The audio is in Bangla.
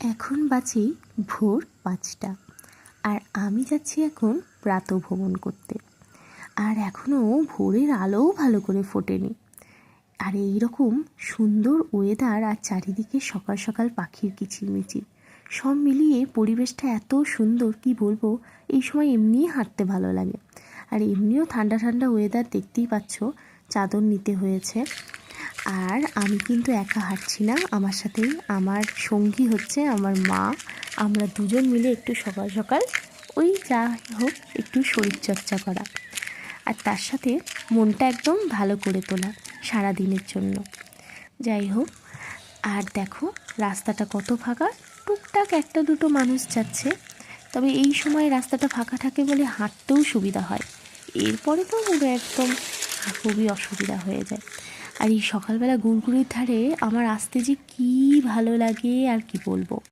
এখন বাজে ভোর ৫টা, আর আমি যাচ্ছি এখন প্রাতঃভ্রমণ করতে। আর এখনও ভোরের আলোও ভালো করে ফোটেনি। আর এইরকম সুন্দর ওয়েদার, আর চারিদিকে সকাল সকাল পাখির কিচিরমিচির, সব মিলিয়ে পরিবেশটা এত সুন্দর, কি বলবো। এই সময় এমনিই হাঁটতে ভালো লাগে। আর এমনিও ঠান্ডা ঠান্ডা ওয়েদার, দেখতেই পাচ্ছ চাদর নিতে হয়েছে। আর আমি কিন্তু একা হাঁটছি না, আমার সাথে আমার সঙ্গী হচ্ছে আমার মা। আমরা দুজন মিলে একটু সকাল সকাল ওই যা হোক একটু শরীরচর্চা করা, আর তার সাথে মনটা একদম ভালো করে তোলা সারা দিনের জন্য। যাই হোক, আর দেখো রাস্তাটা কত ফাঁকা, টুকটাক একটা দুটো মানুষ যাচ্ছে। তবে এই সময় রাস্তাটা ফাঁকা থাকে বলে হাঁটতেও সুবিধা হয়। এরপরে তো পুরো একদম খুবই অসুবিধা হয়ে যায়। আর এই সকালবেলা গুড়গুড়ির ধারে আমার আসতে যে কী ভালো লাগে আর কি বলবো।